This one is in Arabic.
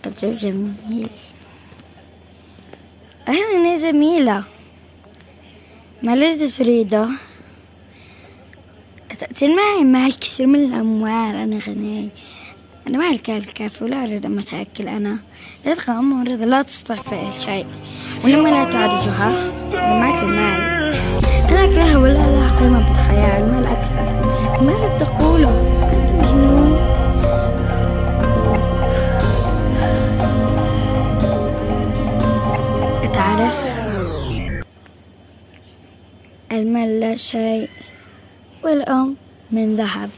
رجل جميل. أنا جميلة، ما الذي تريده؟ تأتين معي مع الكثير من الأموال. أنا غني، أنا مع الكافي ولا أريد أن أتأكل. أنا لا تخاف مريضة، لا تستطيع فعل شيء، ولما لا تعالجها معك المال. أنا أكلها ولا لها قيمة بالحياة، المال أكثر. ماذا تقوله؟ أنت مجنون. تعرف المال لا شيء والأم من ذهب.